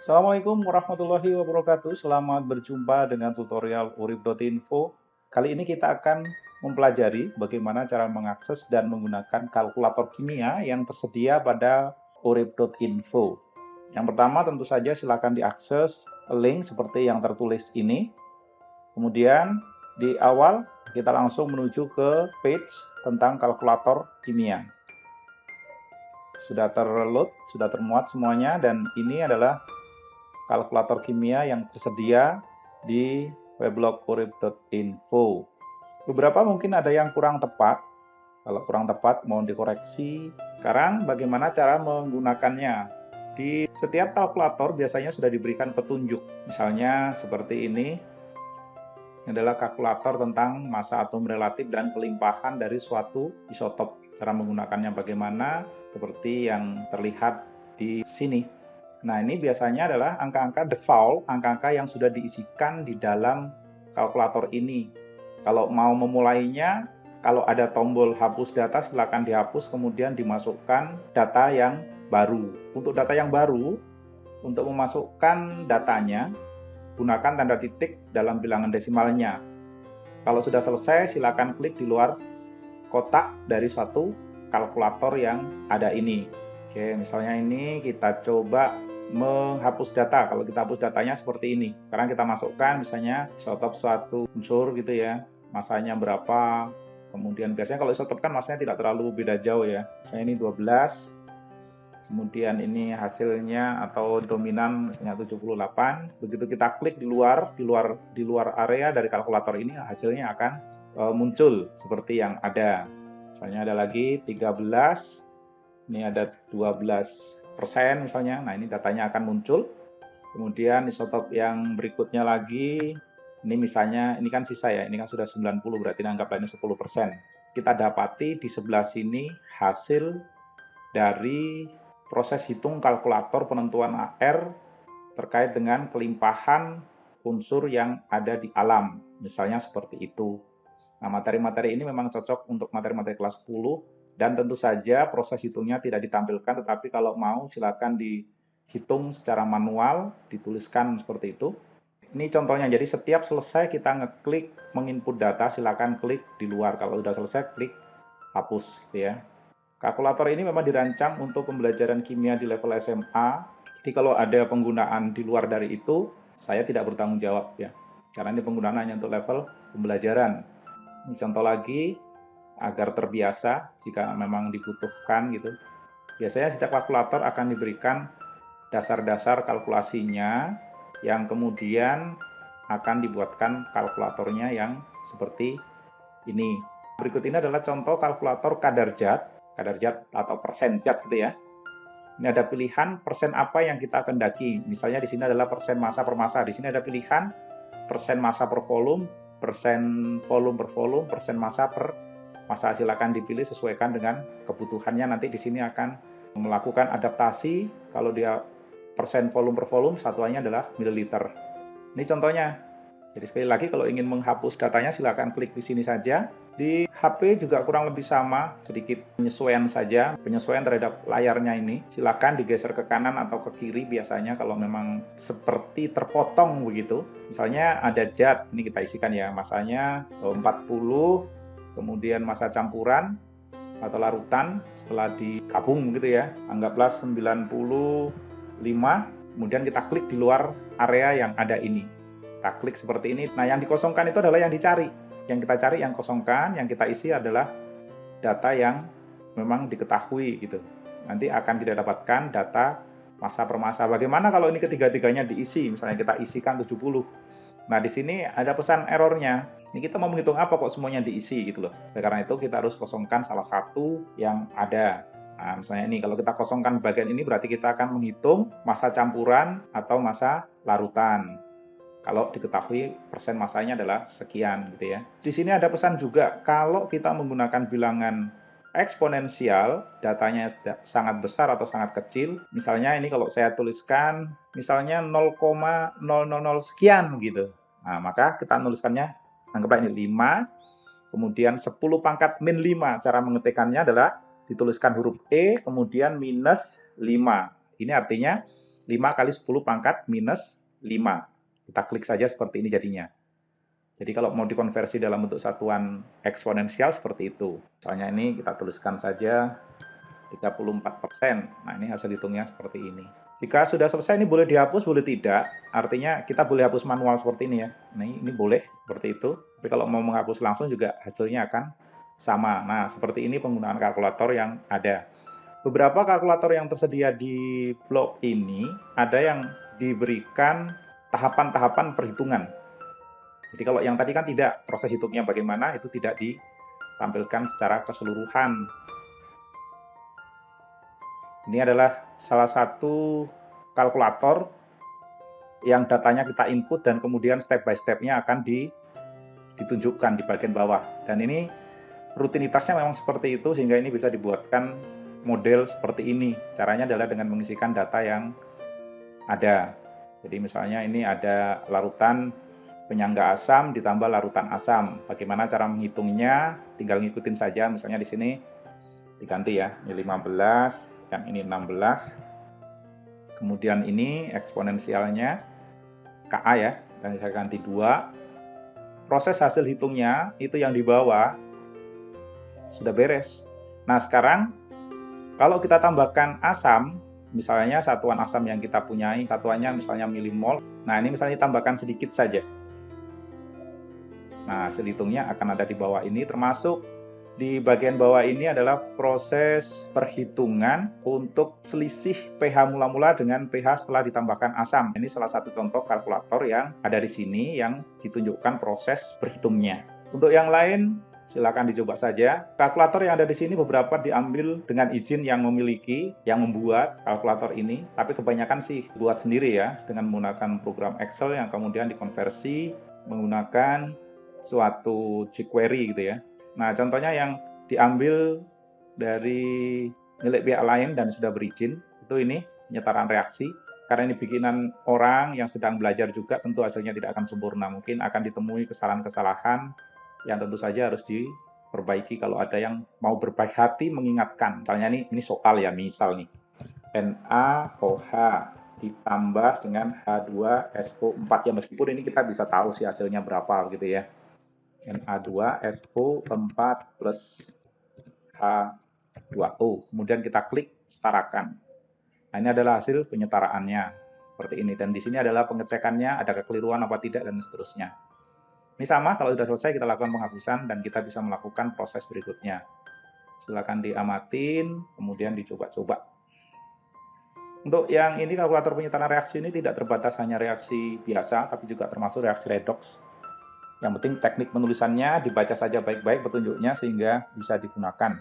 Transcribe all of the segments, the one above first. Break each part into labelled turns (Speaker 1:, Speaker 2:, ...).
Speaker 1: Assalamualaikum warahmatullahi wabarakatuh. Selamat berjumpa dengan tutorial urip.info. Kali ini kita akan mempelajari bagaimana cara mengakses dan menggunakan kalkulator kimia yang tersedia pada urip.info. Yang pertama tentu saja silakan diakses link seperti yang tertulis ini. Kemudian di awal kita langsung menuju ke page tentang kalkulator kimia. Sudah terload, sudah termuat semuanya, dan ini adalah kalkulator kimia yang tersedia di weblog urip.info. Beberapa mungkin ada yang kurang tepat. Kalau kurang tepat mohon dikoreksi. Sekarang bagaimana cara menggunakannya? Di setiap kalkulator biasanya sudah diberikan petunjuk. Misalnya seperti ini. Ini adalah kalkulator tentang massa atom relatif dan kelimpahan dari suatu isotop. Cara menggunakannya bagaimana? Seperti yang terlihat di sini. Nah, ini biasanya adalah angka-angka default, angka-angka yang sudah diisikan di dalam kalkulator ini. Kalau mau memulainya, kalau ada tombol hapus data, silakan dihapus, kemudian dimasukkan data yang baru. Untuk data yang baru, untuk memasukkan datanya, gunakan tanda titik dalam bilangan desimalnya. Kalau sudah selesai, silakan klik di luar kotak dari suatu kalkulator yang ada ini. Oke, misalnya ini kita coba menghapus data. Kalau kita hapus datanya seperti ini. Sekarang kita masukkan misalnya isotop suatu unsur gitu ya. Masanya berapa. Kemudian biasanya kalau isotop kan masanya tidak terlalu beda jauh ya. Misalnya ini 12. Kemudian ini hasilnya atau dominan misalnya 78. Begitu kita klik di luar area dari kalkulator ini, hasilnya akan muncul seperti yang ada. Misalnya ada lagi 13. Ini ada 12% misalnya. Nah, ini datanya akan muncul. Kemudian isotop yang berikutnya lagi, ini misalnya, ini kan sisa ya, ini kan sudah 90, berarti anggaplah ini 10%. Kita dapati di sebelah sini hasil dari proses hitung kalkulator penentuan AR terkait dengan kelimpahan unsur yang ada di alam. Misalnya seperti itu. Nah, materi-materi ini memang cocok untuk materi-materi kelas 10, dan tentu saja proses hitungnya tidak ditampilkan, tetapi kalau mau silakan dihitung secara manual, dituliskan seperti itu. Ini contohnya, jadi setiap selesai kita ngeklik menginput data, silakan klik di luar. Kalau sudah selesai, klik hapus. Gitu ya. Kalkulator ini memang dirancang untuk pembelajaran kimia di level SMA. Jadi kalau ada penggunaan di luar dari itu, saya tidak bertanggung jawab ya. Karena ini penggunaan hanya untuk level pembelajaran. Ini contoh lagi agar terbiasa jika memang dibutuhkan gitu. Biasanya setiap kalkulator akan diberikan dasar-dasar kalkulasinya yang kemudian akan dibuatkan kalkulatornya yang seperti ini. Berikut ini adalah contoh kalkulator kadar zat atau persen zat gitu ya. Ini ada pilihan persen apa yang kita kendaki. Misalnya di sini adalah persen massa per massa. Di sini ada pilihan persen massa per volume, persen volume per volume, persen massa per massa. Silakan dipilih sesuaikan dengan kebutuhannya. Nanti di sini akan melakukan adaptasi. Kalau dia persen volume per volume, satuannya adalah mililiter. Ini contohnya. Jadi sekali lagi kalau ingin menghapus datanya silakan klik di sini saja. Di HP juga kurang lebih sama, sedikit penyesuaian saja, penyesuaian terhadap layarnya ini. Silakan digeser ke kanan atau ke kiri biasanya kalau memang seperti terpotong begitu. Misalnya ada zat, ini kita isikan ya, masanya 40, kemudian massa campuran atau larutan setelah digabung gitu ya, anggaplah 95, kemudian kita klik di luar area yang ada ini. Kita klik seperti ini. Nah, yang dikosongkan itu adalah yang dicari. Yang kita cari yang kosongkan, yang kita isi adalah data yang memang diketahui gitu. Nanti akan tidak dapatkan data massa per massa. Bagaimana kalau ini ketiga-tiganya diisi? Misalnya kita isikan 70. Nah, di sini ada pesan errornya. Ini kita mau menghitung apa kok semuanya diisi gitu loh. Karena itu kita harus kosongkan salah satu yang ada. Nah, misalnya ini, kalau kita kosongkan bagian ini berarti kita akan menghitung massa campuran atau massa larutan. Kalau diketahui persen massanya adalah sekian gitu ya. Di sini ada pesan juga, kalau kita menggunakan bilangan eksponensial, datanya sangat besar atau sangat kecil. Misalnya ini kalau saya tuliskan, misalnya 0,000 sekian gitu. Nah, maka kita nuliskannya, anggaplah ini 5, kemudian 10 pangkat min 5. Cara mengetikkannya adalah dituliskan huruf E, kemudian minus 5. Ini artinya 5 kali 10 pangkat minus 5. Kita klik saja seperti ini jadinya. Jadi kalau mau dikonversi dalam bentuk satuan eksponensial seperti itu. Misalnya ini kita tuliskan saja 34%. Nah, ini hasil hitungnya seperti ini. Jika sudah selesai, ini boleh dihapus, boleh tidak. Artinya kita boleh hapus manual seperti ini ya. Nah, ini boleh seperti itu. Tapi kalau mau menghapus langsung juga hasilnya akan sama. Nah, seperti ini penggunaan kalkulator yang ada. Beberapa kalkulator yang tersedia di blog ini ada yang diberikan tahapan-tahapan perhitungan. Jadi kalau yang tadi kan tidak, proses hitungnya bagaimana itu tidak ditampilkan secara keseluruhan. Ini adalah salah satu kalkulator yang datanya kita input dan kemudian step by step-nya akan ditunjukkan di bagian bawah. Dan ini rutinitasnya memang seperti itu sehingga ini bisa dibuatkan model seperti ini. Caranya adalah dengan mengisikan data yang ada. Jadi misalnya ini ada larutan penyangga asam ditambah larutan asam. Bagaimana cara menghitungnya? Tinggal ngikutin saja. Misalnya di sini diganti ya. Ini 15, yang ini 16. Kemudian ini eksponensialnya KA ya. Dan saya ganti 2. Proses hasil hitungnya itu yang di bawah sudah beres. Nah, sekarang kalau kita tambahkan asam, misalnya satuan asam yang kita punyai, satuannya misalnya milimol. Nah, ini misalnya tambahkan sedikit saja. Nah, hasil hitungnya akan ada di bawah ini, termasuk di bagian bawah ini adalah proses perhitungan untuk selisih pH mula-mula dengan pH setelah ditambahkan asam. Ini salah satu contoh kalkulator yang ada di sini yang ditunjukkan proses berhitungnya. Untuk yang lain, silakan dicoba saja. Kalkulator yang ada di sini beberapa diambil dengan izin yang memiliki, yang membuat kalkulator ini. Tapi kebanyakan sih buat sendiri ya, dengan menggunakan program Excel yang kemudian dikonversi menggunakan suatu jQuery gitu ya. Nah, contohnya yang diambil dari milik pihak lain dan sudah berizin, itu ini penyetaraan reaksi. Karena ini bikinan orang yang sedang belajar juga, tentu hasilnya tidak akan sempurna. Mungkin akan ditemui kesalahan-kesalahan yang tentu saja harus diperbaiki kalau ada yang mau berbaik hati mengingatkan. Misalnya ini soal ya, misal nih. NaOH ditambah dengan H2SO4. Ya meskipun ini kita bisa tahu sih hasilnya berapa gitu ya. Na2SO4 plus H2O. Kemudian kita klik setarakan. Nah, ini adalah hasil penyetaraannya. Seperti ini. Dan di sini adalah pengecekannya, ada kekeliruan apa tidak, dan seterusnya. Ini sama, kalau sudah selesai kita lakukan penghapusan dan kita bisa melakukan proses berikutnya. Silakan diamatin, kemudian dicoba-coba. Untuk yang ini kalkulator penyetaraan reaksi ini tidak terbatas hanya reaksi biasa, tapi juga termasuk reaksi redox. Yang penting teknik penulisannya dibaca saja baik-baik petunjuknya sehingga bisa digunakan.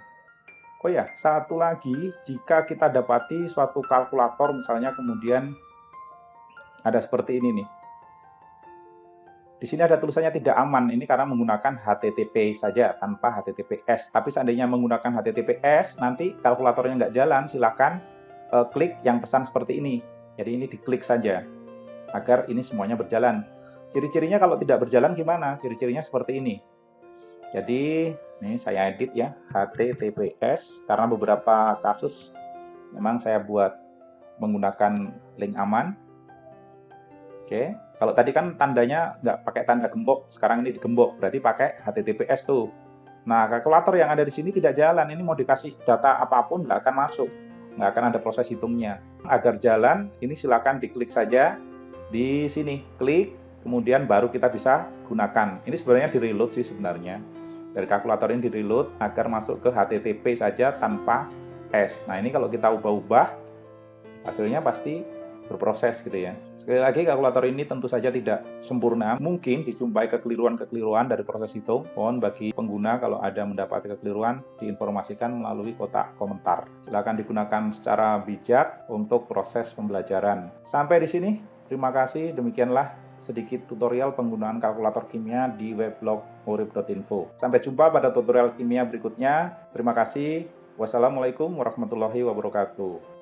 Speaker 1: Oh ya, satu lagi, jika kita dapati suatu kalkulator misalnya kemudian ada seperti ini nih. Di sini ada tulisannya tidak aman, ini karena menggunakan HTTP saja tanpa HTTPS. Tapi seandainya menggunakan HTTPS, nanti kalkulatornya nggak jalan, silahkan klik yang pesan seperti ini. Jadi ini diklik saja agar ini semuanya berjalan. Ciri-cirinya kalau tidak berjalan gimana? Ciri-cirinya seperti ini. Jadi ini saya edit ya, HTTPS, karena beberapa kasus memang saya buat menggunakan link aman. Oke, kalau tadi kan tandanya nggak pakai tanda gembok, sekarang ini digembok, berarti pakai HTTPS tuh. Nah, kalkulator yang ada di sini tidak jalan, ini mau dikasih data apapun nggak akan masuk, nggak akan ada proses hitungnya. Agar jalan, ini silakan diklik saja di sini, klik, kemudian baru kita bisa gunakan. Ini sebenarnya di-reload sih sebenarnya. Dari kalkulator ini di-reload agar masuk ke HTTP saja tanpa S. Nah, ini kalau kita ubah-ubah, hasilnya pasti berproses gitu ya. Sekali lagi, kalkulator ini tentu saja tidak sempurna. Mungkin dijumpai kekeliruan-kekeliruan dari proses hitung. Mohon bagi pengguna kalau ada mendapati kekeliruan, diinformasikan melalui kotak komentar. Silakan digunakan secara bijak untuk proses pembelajaran. Sampai di sini, terima kasih. Demikianlah sedikit tutorial penggunaan kalkulator kimia di weblog urip.info. Sampai jumpa pada tutorial kimia berikutnya. Terima kasih. Wassalamualaikum warahmatullahi wabarakatuh.